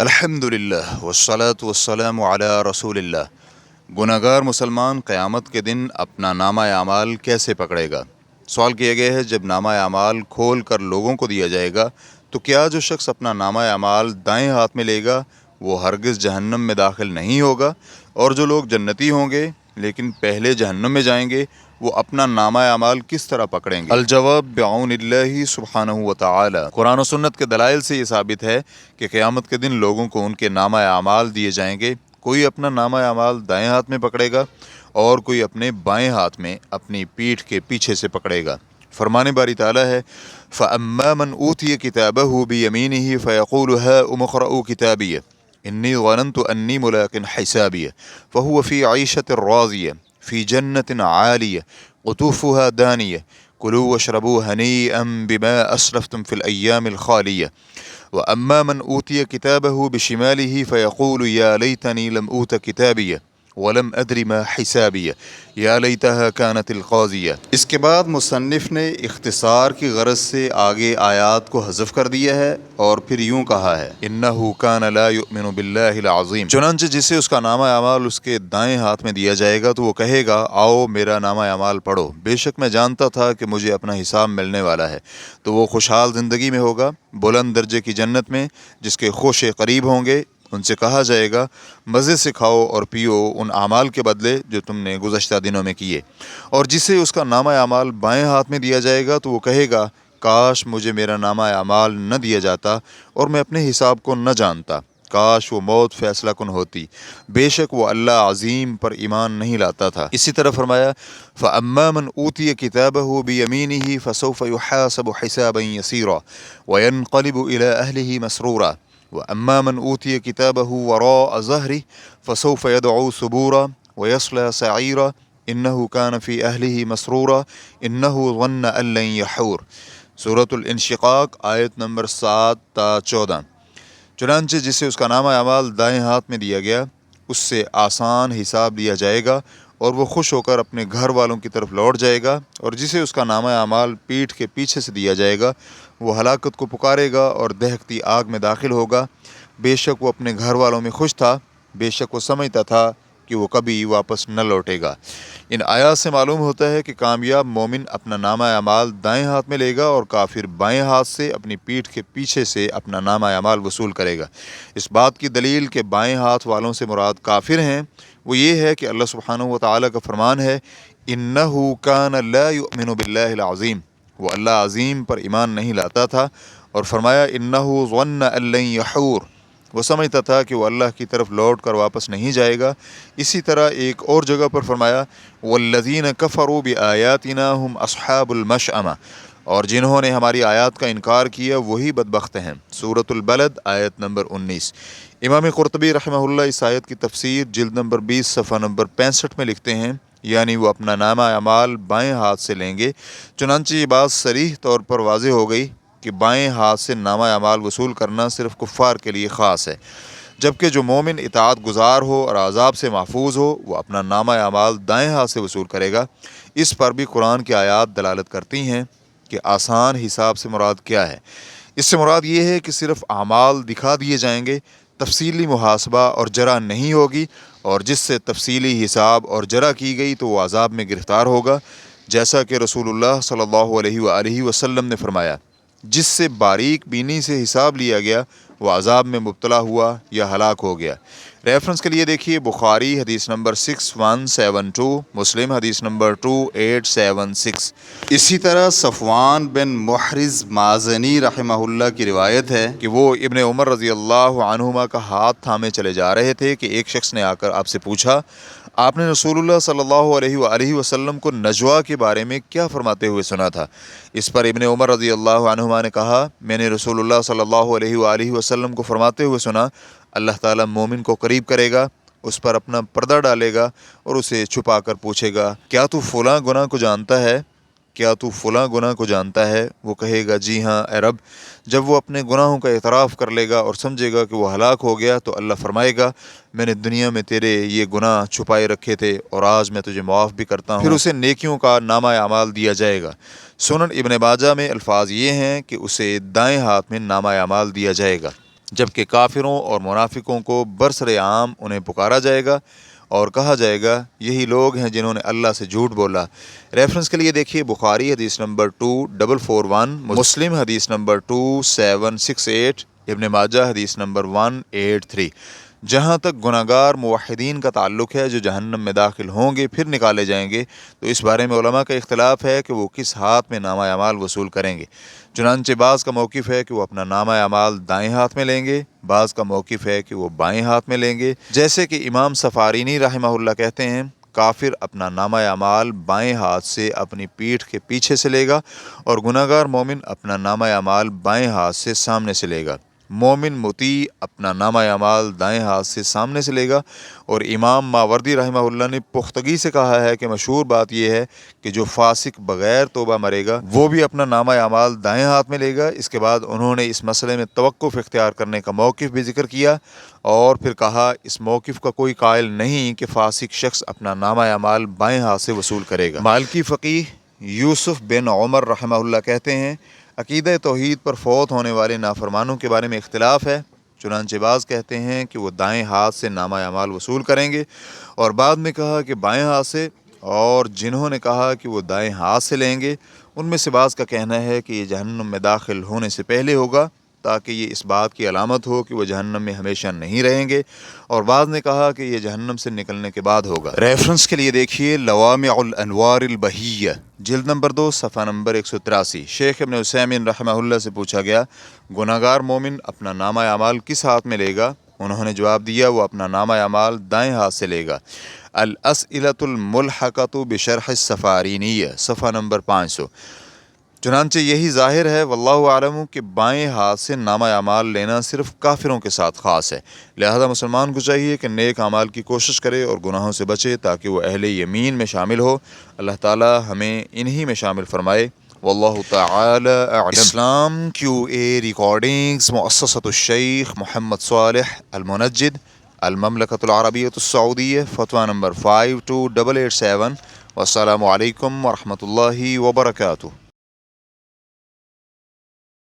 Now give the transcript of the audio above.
الحمدللہ والصلاة والسلام علی رسول اللہ۔ گناہگار مسلمان قیامت کے دن اپنا نامہ اعمال کیسے پکڑے گا؟ سوال کیا گیا ہے جب نامہ اعمال کھول کر لوگوں کو دیا جائے گا تو کیا جو شخص اپنا نامہ اعمال دائیں ہاتھ میں لے گا وہ ہرگز جہنم میں داخل نہیں ہوگا، اور جو لوگ جنتی ہوں گے لیکن پہلے جہنم میں جائیں گے وہ اپنا نامہ اعمال کس طرح پکڑیں گے؟ الجواب بعون اللہ سبحانہ و تعالی۔ قرآن و سنت کے دلائل سے یہ ثابت ہے کہ قیامت کے دن لوگوں کو ان کے نامہ اعمال دیے جائیں گے، کوئی اپنا نامہ اعمال دائیں ہاتھ میں پکڑے گا اور کوئی اپنے بائیں ہاتھ میں اپنی پیٹھ کے پیچھے سے پکڑے گا۔ فرمان باری تعالیٰ ہے فَأَمَّا مَنْ أُوتِيَ كِتَابَهُ بِيَمِينِهِ فَيَقُولُ هَاؤُمُ اقْرَءُوا كِتَابِيَهْ إِنِّي ظَنَنْتُ أَنِّي مُلَاقٍ حِسَابِيَهْ فَهُوَ فِي عَيْشَةٍ رَاضِيَةٍ فِي جَنَّةٍ عَالِيَةٍ قُطُوفُهَا دَانِيَةٌ كُلُوا وَاشْرَبُوا هَنِيئًا بِمَا أَسْلَفْتُمْ فِي الْأَيَّامِ الْخَالِيَةِ وَأَمَّا مَنْ أُوتِيَ كِتَابَهُ بِشِمَالِهِ فَيَقُولُ يَا لَيْتَنِي لَمْ أُوتَ كِتَابِيَهْ وَلَمْ أَدْرِ مَا حِسَابِيَهْ يَا لَيْتَهَا كَانَتِ الْقَاضِيَةَ۔ اس کے بعد مصنف نے اختصار کی غرض سے آگے آیات کو حذف کر دیا ہے اور پھر یوں کہا ہے إِنَّهُ كَانَ لَا يُؤْمِنُ بِاللَّهِ الْعَظِيمِ۔ چنانچہ جسے اس کا نامہ اعمال اس کے دائیں ہاتھ میں دیا جائے گا تو وہ کہے گا آؤ میرا نامہ اعمال پڑھو، بے شک میں جانتا تھا کہ مجھے اپنا حساب ملنے والا ہے۔ تو وہ خوشحال زندگی میں ہوگا، بلند درجے کی جنت میں جس کے خوشے قریب ہوں گے۔ ان سے کہا جائے گا مزے سے کھاؤ اور پیو ان اعمال کے بدلے جو تم نے گزشتہ دنوں میں کیے۔ اور جسے اس کا نامہ اعمال بائیں ہاتھ میں دیا جائے گا تو وہ کہے گا کاش مجھے میرا نامہ اعمال نہ دیا جاتا اور میں اپنے حساب کو نہ جانتا، کاش وہ موت فیصلہ کن ہوتی، بے شک وہ اللہ عظیم پر ایمان نہیں لاتا تھا۔ اسی طرح فرمایا فَأَمَّا مَنْ أُوتِيَ كِتَابَهُ بِيَمِينِهِ فَسَوْفَ يُحَاسَبُ حِسَابًا يَسِيرًا وَيَنْقَلِبُ إِلَى أَهْلِهِ مَسْرُورًا وَأَمَّا مَنْ أُوتِيَ كِتَابَهُ وَرَاءَ ظَهْرِهِ فَسَوْفَ يَدْعُو ثُبُورًا وَيَصْلَى سَعِيرًا إِنَّهُ كَانَ فِي أَهْلِهِ مَسْرُورًا إِنَّهُ ظَنَّ أَن لَّن يَحُورَ۔ سورۃ الانشقاق آیت نمبر 7 تا 14۔ چنانچہ جسے اس کا نامہ اعمال دائیں ہاتھ میں دیا گیا اس سے آسان حساب لیا جائے گا اور وہ خوش ہو کر اپنے گھر والوں کی طرف لوٹ جائے گا، اور جسے اس کا نامہ اعمال پیٹھ کے پیچھے سے دیا جائے گا وہ ہلاکت کو پکارے گا اور دہکتی آگ میں داخل ہوگا۔ بے شک وہ اپنے گھر والوں میں خوش تھا، بے شک وہ سمجھتا تھا کہ وہ کبھی واپس نہ لوٹے گا۔ ان آیات سے معلوم ہوتا ہے کہ کامیاب مومن اپنا نامہ اعمال دائیں ہاتھ میں لے گا اور کافر بائیں ہاتھ سے اپنی پیٹھ کے پیچھے سے اپنا نامہ اعمال وصول کرے گا۔ اس بات کی دلیل کہ بائیں ہاتھ والوں سے مراد کافر ہیں وہ یہ ہے کہ اللہ سبحانہ و تعالیٰ کا فرمان ہے إِنَّهُ كَانَ لَا يُؤْمِنُ بِاللَّهِ الْعَظِيمِ، وہ اللہ عظیم پر ایمان نہیں لاتا تھا، اور فرمایا إِنَّهُ ظَنَّ أَن لَّن يَحُورَ، وہ سمجھتا تھا کہ وہ اللہ کی طرف لوٹ کر واپس نہیں جائے گا۔ اسی طرح ایک اور جگہ پر فرمایا وَالَّذِينَ كَفَرُوا بِآيَاتِنَا هُمْ أَصْحَابُ الْمَشْأَمَةِ، اور جنہوں نے ہماری آیات کا انکار کیا وہی بدبخت ہیں۔ سورۃ البلد آیت نمبر 19۔ امام قرطبی رحمہ اللہ اس آیت کی تفسیر جلد نمبر 20 صفحہ نمبر 65 میں لکھتے ہیں یعنی وہ اپنا نامہ اعمال بائیں ہاتھ سے لیں گے۔ چنانچہ یہ بات صریح طور پر واضح ہو گئی کہ بائیں ہاتھ سے نامہ اعمال وصول کرنا صرف کفار کے لیے خاص ہے، جبکہ جو مومن اطاعت گزار ہو اور عذاب سے محفوظ ہو وہ اپنا نامہ اعمال دائیں ہاتھ سے وصول کرے گا۔ اس پر بھی قرآن کی آیات دلالت کرتی ہیں کہ آسان حساب سے مراد کیا ہے۔ اس سے مراد یہ ہے کہ صرف اعمال دکھا دیے جائیں گے، تفصیلی محاسبہ اور جرح نہیں ہوگی، اور جس سے تفصیلی حساب اور جرح کی گئی تو وہ عذاب میں گرفتار ہوگا، جیسا کہ رسول اللہ صلی اللہ علیہ وآلہ وسلم نے فرمایا جس سے باریک بینی سے حساب لیا گیا وہ عذاب میں مبتلا ہوا یا ہلاک ہو گیا۔ ریفرنس کے لیے دیکھیے بخاری حدیث نمبر 6172، مسلم حدیث نمبر 2876۔ اسی طرح صفوان بن محرز مازنی رحمہ اللہ کی روایت ہے کہ وہ ابن عمر رضی اللہ عنہما کا ہاتھ تھامے چلے جا رہے تھے کہ ایک شخص نے آ کر آپ سے پوچھا آپ نے رسول اللہ صلی اللہ علیہ وآلہ وسلم کو نجوا کے بارے میں کیا فرماتے ہوئے سنا تھا؟ اس پر ابن عمر رضی اللہ عنہما نے کہا میں نے رسول اللہ صلی اللہ علیہ وآلہ وسلم کو فرماتے ہوئے سنا اللہ تعالیٰ مومن کو قریب کرے گا، اس پر اپنا پردہ ڈالے گا اور اسے چھپا کر پوچھے گا کیا تو فلاں گناہ کو جانتا ہے؟ کیا تو فلاں گناہ کو جانتا ہے؟ وہ کہے گا جی ہاں اے رب۔ جب وہ اپنے گناہوں کا اعتراف کر لے گا اور سمجھے گا کہ وہ ہلاک ہو گیا تو اللہ فرمائے گا میں نے دنیا میں تیرے یہ گناہ چھپائے رکھے تھے اور آج میں تجھے معاف بھی کرتا ہوں۔ پھر اسے نیکیوں کا نامہ اعمال دیا جائے گا۔ سنن ابن ماجہ میں الفاظ یہ ہیں کہ اسے دائیں ہاتھ میں نامہ اعمال دیا جائے گا۔ جبکہ کافروں اور منافقوں کو برسر عام انہیں پکارا جائے گا اور کہا جائے گا یہی لوگ ہیں جنہوں نے اللہ سے جھوٹ بولا۔ ریفرنس کے لیے دیکھیے بخاری حدیث نمبر 2441، مسلم حدیث نمبر 2768، ابن ماجہ حدیث نمبر 183۔ جہاں تک گناہ گار موحدین کا تعلق ہے جو جہنم میں داخل ہوں گے پھر نکالے جائیں گے، تو اس بارے میں علماء کا اختلاف ہے کہ وہ کس ہاتھ میں نامہ اعمال وصول کریں گے۔ چنانچہ بعض کا موقف ہے کہ وہ اپنا نامہ اعمال دائیں ہاتھ میں لیں گے، بعض کا موقف ہے کہ وہ بائیں ہاتھ میں لیں گے، جیسے کہ امام سفارینی رحمہ اللہ کہتے ہیں کافر اپنا نامہ اعمال بائیں ہاتھ سے اپنی پیٹھ کے پیچھے سے لے گا اور گناہ گار مومن اپنا نامہ اعمال بائیں ہاتھ سے سامنے سے لے گا۔ مومن مطیع اپنا نامہ اعمال دائیں ہاتھ سے سامنے سے لے گا، اور امام ماوردی رحمہ اللہ نے پختگی سے کہا ہے کہ مشہور بات یہ ہے کہ جو فاسق بغیر توبہ مرے گا وہ بھی اپنا نامہ اعمال دائیں ہاتھ میں لے گا۔ اس کے بعد انہوں نے اس مسئلے میں توقف اختیار کرنے کا موقف بھی ذکر کیا اور پھر کہا اس موقف کا کوئی قائل نہیں کہ فاسق شخص اپنا نامہ اعمال بائیں ہاتھ سے وصول کرے گا۔ مالکی فقیہ یوسف بن عمر رحمہ اللہ کہتے ہیں عقیدہ توحید پر فوت ہونے والے نافرمانوں کے بارے میں اختلاف ہے، چنانچہ بعض کہتے ہیں کہ وہ دائیں ہاتھ سے نامہ اعمال وصول کریں گے اور بعد میں کہا کہ بائیں ہاتھ سے، اور جنہوں نے کہا کہ وہ دائیں ہاتھ سے لیں گے ان میں سے بعض کا کہنا ہے کہ یہ جہنم میں داخل ہونے سے پہلے ہوگا تاکہ یہ اس بات کی علامت ہو کہ وہ جہنم میں ہمیشہ نہیں رہیں گے، اور بعض نے کہا کہ یہ جہنم سے نکلنے کے بعد ہوگا۔ ریفرنس کے لیے دیکھیے لوامع الانوار البہیہ، جلد نمبر 2، صفحہ نمبر 183۔ شیخ ابن عثیمین رحمہ اللہ سے پوچھا گیا گناہ گار مومن اپنا نامہ اعمال کس ہاتھ میں لے گا؟ انہوں نے جواب دیا وہ اپنا نامہ اعمال دائیں ہاتھ سے لے گا۔ الاسئلۃ الملحقۃ بشرح السفارینیہ، صفحہ نمبر 500۔ چنانچہ یہی ظاہر ہے واللہ اعلم کہ بائیں ہاتھ سے نامہ اعمال لینا صرف کافروں کے ساتھ خاص ہے، لہذا مسلمان کو چاہیے کہ نیک اعمال کی کوشش کرے اور گناہوں سے بچے تاکہ وہ اہل یمین میں شامل ہو۔ اللہ تعالی ہمیں انہی میں شامل فرمائے۔ واللہ تعالی اعلم۔ اسلام QA ریکارڈنگز، مؤسسۃ الشیخ محمد صالح المنجد، المملکۃ العربیۃ السعودیہ، فتویٰ نمبر 52887۔ والسلام علیکم ورحمۃ اللہ وبرکاتہ۔